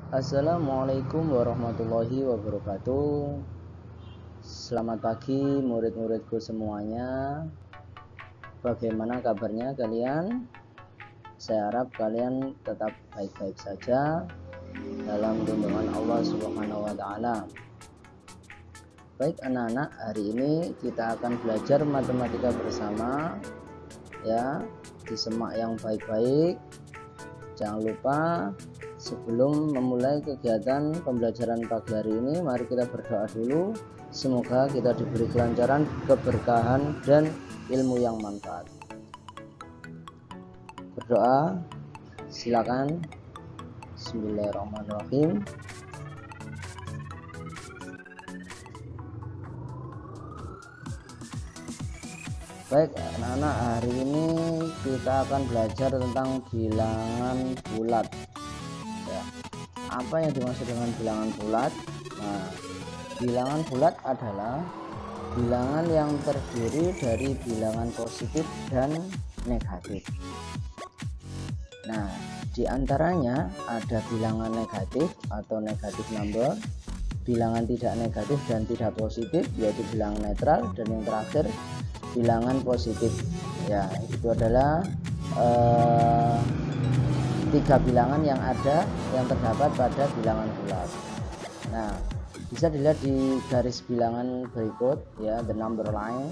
Assalamualaikum warahmatullahi wabarakatuh. Selamat pagi murid-muridku semuanya. Bagaimana kabarnya kalian? Saya harap kalian tetap baik-baik saja dalam lindungan Allah Subhanahu wa taala. Baik anak-anak, hari ini kita akan belajar matematika bersama ya, disimak yang baik-baik. Jangan lupa sebelum memulai kegiatan pembelajaran pagi hari ini, mari kita berdoa dulu. Semoga kita diberi kelancaran, keberkahan, dan ilmu yang manfaat. Berdoa, silakan. Bismillahirrahmanirrahim. Baik anak-anak, hari ini kita akan belajar tentang bilangan bulat ya. Apa yang dimaksud dengan bilangan bulat? Nah, bilangan bulat adalah bilangan yang terdiri dari bilangan positif dan negatif. Nah, diantaranya ada bilangan negatif atau negatif number, bilangan tidak negatif dan tidak positif yaitu bilangan netral, dan yang terakhir bilangan positif ya. Itu adalah tiga bilangan yang terdapat pada bilangan bulat. Nah, bisa dilihat di garis bilangan berikut ya, the number line.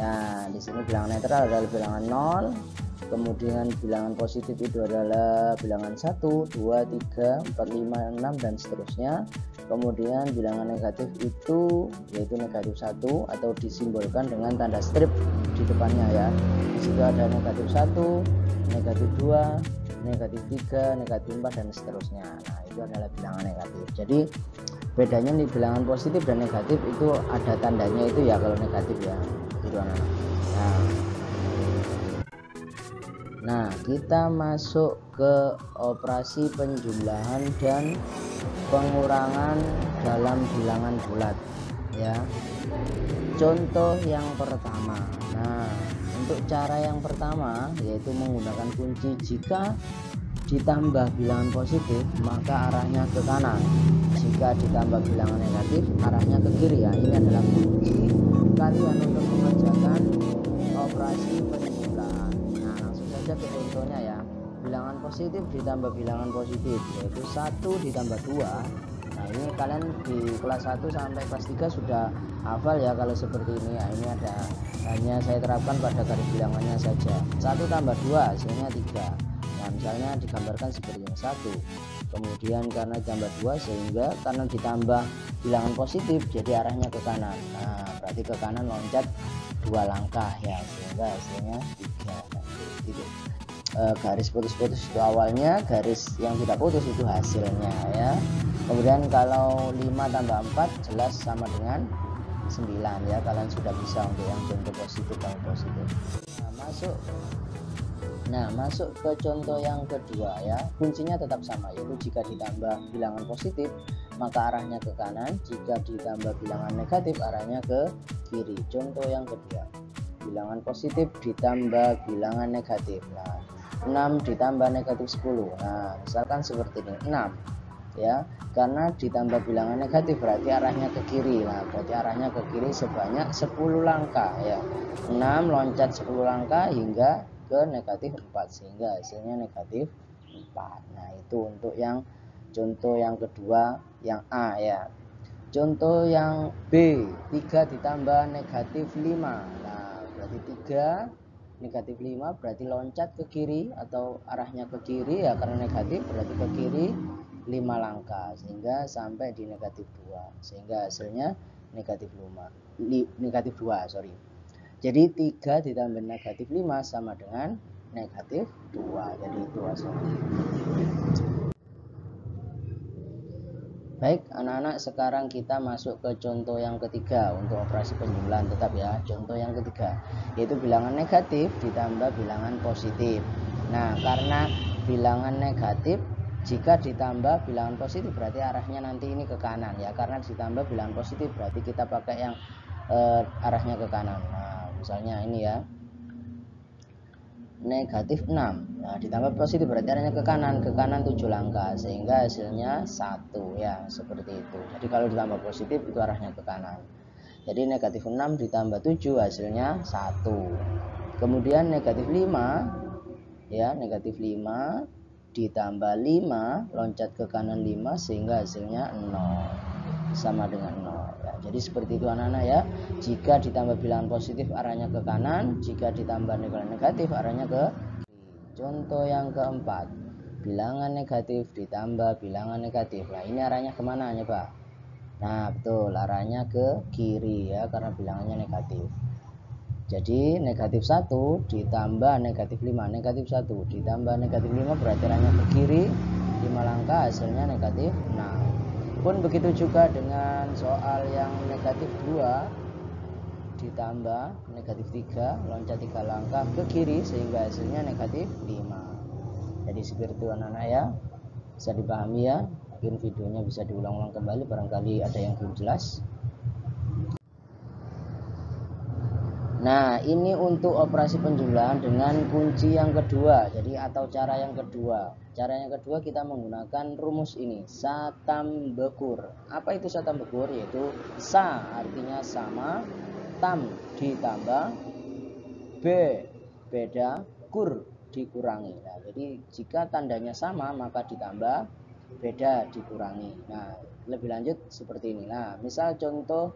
Nah, di sini bilangan netral adalah bilangan 0, kemudian bilangan positif itu adalah bilangan 1, 2, 3, 4, 5, 6 dan seterusnya. Kemudian bilangan negatif itu yaitu negatif 1 atau disimbolkan dengan tanda strip di depannya ya. Di situ ada negatif 1, negatif 2, negatif 3, negatif 4 dan seterusnya. Nah, itu adalah bilangan negatif. Jadi bedanya nih, bilangan positif dan negatif itu ada tandanya itu ya, kalau negatif ya gitu anak-anak. Nah, kita masuk ke operasi penjumlahan dan pengurangan dalam bilangan bulat ya. Contoh yang pertama. Nah, untuk cara yang pertama yaitu menggunakan kunci. Jika ditambah bilangan positif maka arahnya ke kanan, jika ditambah bilangan negatif arahnya ke kiri ya. Ini adalah kunci kalian untuk mengerjakan operasi penjumlahan. Nah, langsung saja ke contohnya ya. Bilangan positif ditambah bilangan positif yaitu 1 ditambah 2. Nah, ini kalian di kelas 1 sampai kelas 3 sudah hafal ya kalau seperti ini ya. Ini ada, hanya saya terapkan pada garis bilangannya saja. 1 tambah 2 hasilnya 3. Nah, misalnya digambarkan seperti ini, 1, kemudian karena ditambah 2 sehingga karena ditambah bilangan positif jadi arahnya ke kanan. Nah, berarti ke kanan loncat 2 langkah ya, sehingga hasilnya 3. Nah, gitu. Garis putus-putus itu awalnya, garis yang tidak putus itu hasilnya ya. Kemudian kalau 5 tambah 4 jelas sama dengan 9 ya. Kalian sudah bisa untuk yang contoh positif dan positif. Masuk ke contoh yang kedua ya. Kuncinya tetap sama, yaitu jika ditambah bilangan positif maka arahnya ke kanan, jika ditambah bilangan negatif arahnya ke kiri. Contoh yang kedua, bilangan positif ditambah bilangan negatif. Nah, 6 ditambah negatif 10. Nah, misalkan seperti ini, 6 ya, karena ditambah bilangan negatif berarti arahnya ke kiri. Nah, berarti arahnya ke kiri sebanyak 10 langkah ya. 6 loncat 10 langkah hingga ke negatif 4 sehingga hasilnya negatif 4. Nah, itu untuk yang contoh yang kedua, yang A ya. Contoh yang B, 3 ditambah negatif 5. Nah, berarti 3 negatif 5 berarti loncat ke kiri atau arahnya ke kiri ya, karena negatif berarti ke kiri 5 langkah sehingga sampai di negatif 2 sehingga hasilnya negatif 2 sorry. Jadi 3 ditambah negatif 5 sama dengan negatif 2. Jadi itu hasilnya. Baik anak-anak, sekarang kita masuk ke contoh yang ketiga untuk operasi penjumlahan tetap ya. Contoh yang ketiga yaitu bilangan negatif ditambah bilangan positif. Nah, karena bilangan negatif jika ditambah bilangan positif berarti arahnya nanti ini ke kanan ya. Karena ditambah bilangan positif berarti kita pakai yang arahnya ke kanan. Nah, misalnya ini ya. negatif 6. Nah, ditambah positif berarti arahnya ke kanan 7 langkah sehingga hasilnya 1 ya, seperti itu. Jadi kalau ditambah positif itu arahnya ke kanan. Jadi negatif 6 ditambah 7 hasilnya 1. Kemudian negatif 5 ya, negatif 5 ditambah 5 loncat ke kanan 5 sehingga hasilnya 0 sama dengan 0 ya. Jadi seperti itu anak-anak ya. Jika ditambah bilangan positif arahnya ke kanan, jika ditambah negatif arahnya ke kiri. Contoh yang keempat, bilangan negatif ditambah bilangan negatif. Nah ini arahnya kemana ya Pak? Nah betul, arahnya ke kiri ya, karena bilangannya negatif. Jadi negatif 1 ditambah negatif 5, negatif 1 ditambah negatif 5 berarti arahnya ke kiri 5 langkah, hasilnya negatif 6. Pun begitu juga dengan soal yang negatif 2 ditambah negatif 3, loncat 3 langkah ke kiri sehingga hasilnya negatif 5. Jadi seperti itu anak-anak ya, bisa dipahami ya. Mungkin videonya bisa diulang-ulang kembali, barangkali ada yang belum jelas. Nah, ini untuk operasi penjumlahan dengan kunci yang kedua. Jadi atau cara yang kedua. Cara yang kedua kita menggunakan rumus ini, satambekur. Apa itu satambekur? Yaitu sa artinya sama, tam ditambah, b beda, kur dikurangi. Nah, jadi jika tandanya sama maka ditambah, beda dikurangi. Nah, lebih lanjut seperti ini. Nah, misal contoh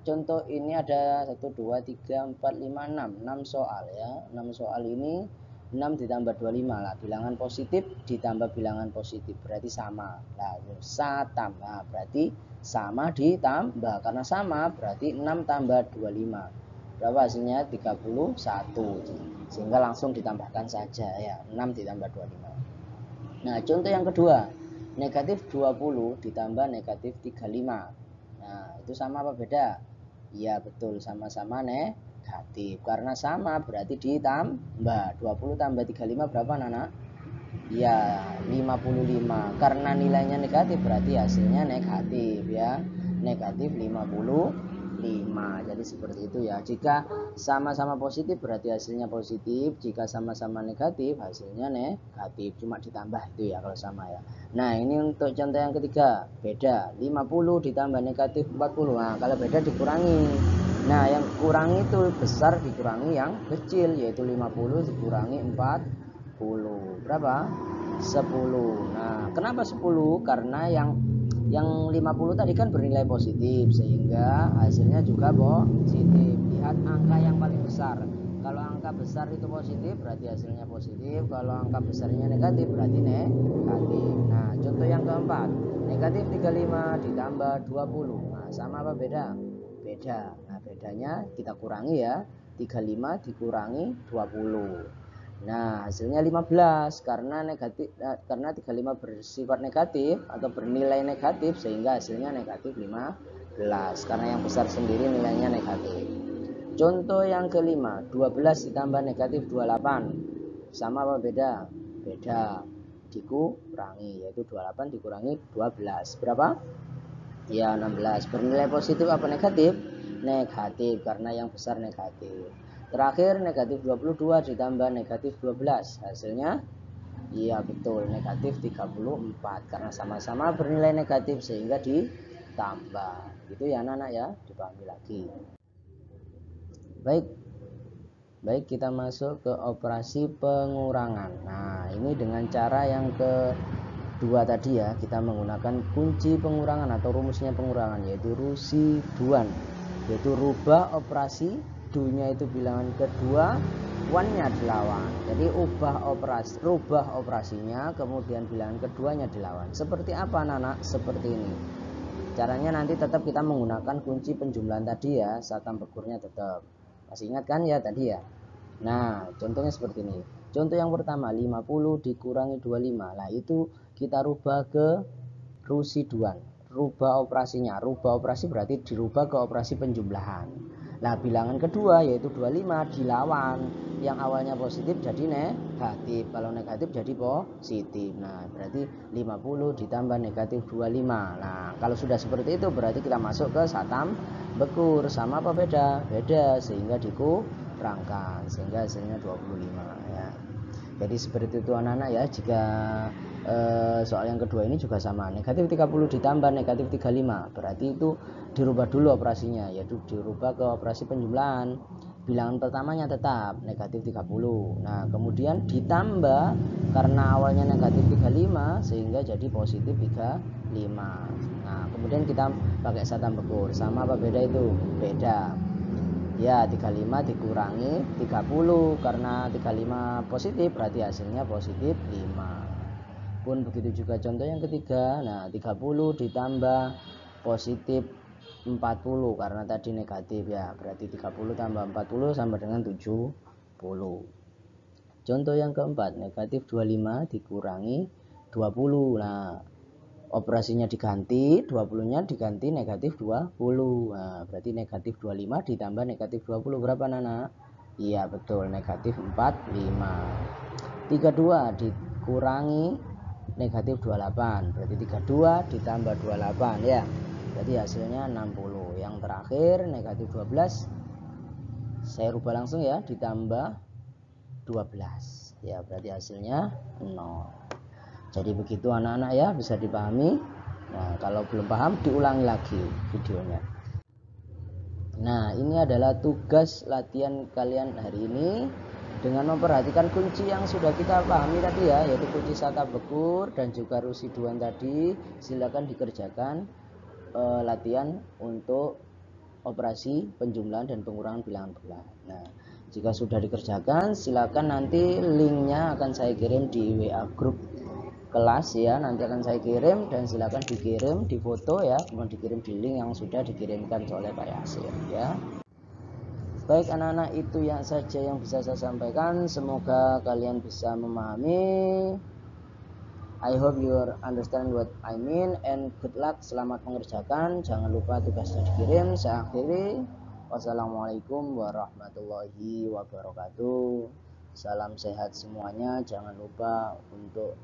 contoh ini ada 1 2 3 4 5 6 soal ya. 6 soal ini 6 ditambah 25 lah, bilangan positif ditambah bilangan positif berarti sama. Nah, satam. Nah, berarti sama ditambah, karena sama berarti 6 tambah 25. Berapa hasilnya? 31. Sehingga langsung ditambahkan saja ya, 6 ditambah 25. Nah, contoh yang kedua, negatif 20 ditambah negatif 35. Nah, itu sama apa beda? Iya betul, sama-sama negatif. Karena sama berarti ditambah. 20 tambah 35 berapa anak? Iya 55. Karena nilainya negatif berarti hasilnya negatif ya. Negatif 55. Jadi seperti itu ya. Jika sama-sama positif berarti hasilnya positif. Jika sama-sama negatif hasilnya negatif. Cuma ditambah itu ya kalau sama ya. Nah ini untuk contoh yang ketiga. Beda 50 ditambah negatif 40. Nah kalau beda dikurangi. Nah yang kurangi itu besar dikurangi yang kecil, yaitu 50 dikurangi 40. Berapa? 10. Nah kenapa 10? Karena yang 50 tadi kan bernilai positif sehingga hasilnya juga positif. Lihat angka yang paling besar. Kalau angka besar itu positif berarti hasilnya positif. Kalau angka besarnya negatif berarti negatif. Nah contoh yang keempat, negatif 35 ditambah 20. Nah sama apa beda? Beda. Nah bedanya kita kurangi ya, 35 dikurangi 20. Nah, hasilnya 15 karena negatif, karena 35 bersifat negatif atau bernilai negatif sehingga hasilnya negatif 15 karena yang besar sendiri nilainya negatif. Contoh yang kelima, 12 ditambah negatif 28. Sama apa beda? Beda. Dikurangi, yaitu 28 dikurangi 12. Berapa? Ya, 16. Bernilai positif apa negatif? Negatif karena yang besar negatif. Terakhir negatif 22 ditambah negatif 12. Hasilnya iya betul, negatif 34 karena sama-sama bernilai negatif sehingga ditambah. Itu ya anak-anak ya, dipahami lagi. Baik, kita masuk ke operasi pengurangan. Nah, ini dengan cara yang kedua tadi ya, kita menggunakan kunci pengurangan atau rumusnya pengurangan, yaitu residuan, yaitu rubah operasi. Du-nya itu bilangan kedua, 1-nya dilawan. Jadi rubah operasinya, kemudian bilangan keduanya dilawan. Seperti apa anak-anak? Seperti ini. Caranya nanti tetap kita menggunakan kunci penjumlahan tadi ya, satambekurnya tetap. Masih ingat kan ya tadi ya? Nah, contohnya seperti ini. Contoh yang pertama, 50 dikurangi 25. Nah, itu kita rubah ke residuan. Rubah operasinya. Rubah operasi berarti dirubah ke operasi penjumlahan. Nah, bilangan kedua yaitu 25 dilawan. Yang awalnya positif jadi negatif. Kalau negatif jadi positif. Nah, berarti 50 ditambah negatif 25. Nah, kalau sudah seperti itu berarti kita masuk ke satambekur. Sama apa beda? Beda, sehingga dikurangi. rangka, sehingga hasilnya 25 ya. Jadi seperti itu anak-anak ya. Jika soal yang kedua ini juga sama, negatif 30 ditambah negatif 35, berarti itu dirubah dulu operasinya, yaitu dirubah ke operasi penjumlahan. Bilangan pertamanya tetap negatif 30, nah kemudian ditambah karena awalnya negatif 35 sehingga jadi positif 35. Nah kemudian kita pakai satan bekur, sama apa beda itu? Beda ya. 35 dikurangi 30, karena 35 positif berarti hasilnya positif 5. Pun begitu juga contoh yang ketiga. Nah 30 ditambah positif 40, karena tadi negatif ya, berarti 30 tambah 40 sama dengan 70. Contoh yang keempat, negatif 25 dikurangi 20. Nah operasinya diganti, 20-nya diganti negatif 20. Nah, berarti negatif 25 ditambah negatif 20 berapa Nana? Iya betul, negatif 45. 32 dikurangi negatif 28, berarti 32 ditambah 28 ya. Jadi hasilnya 60. Yang terakhir negatif 12 saya rubah langsung ya, ditambah 12 ya, berarti hasilnya 0. Jadi begitu anak-anak ya, bisa dipahami. Nah kalau belum paham diulangi lagi videonya. Nah ini adalah tugas latihan kalian hari ini, dengan memperhatikan kunci yang sudah kita pahami tadi ya, yaitu kunci sata bekur dan juga residuan tadi. Silakan dikerjakan latihan untuk operasi penjumlahan dan pengurangan bilangan bulat. Nah jika sudah dikerjakan, silakan nanti linknya akan saya kirim di WA grup kelas ya, nanti akan saya kirim, dan silakan dikirim di foto ya, kemudian dikirim di link yang sudah dikirimkan oleh Pak Yasir ya. Baik anak-anak, itu yang saja yang bisa saya sampaikan. Semoga kalian bisa memahami. I hope you understand what I mean, and good luck. Selamat mengerjakan. Jangan lupa tugasnya dikirim. Saya akhiri. Wassalamualaikum warahmatullahi wabarakatuh. Salam sehat semuanya. Jangan lupa untuk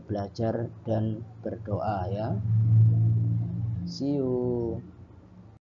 belajar dan berdoa ya. See you.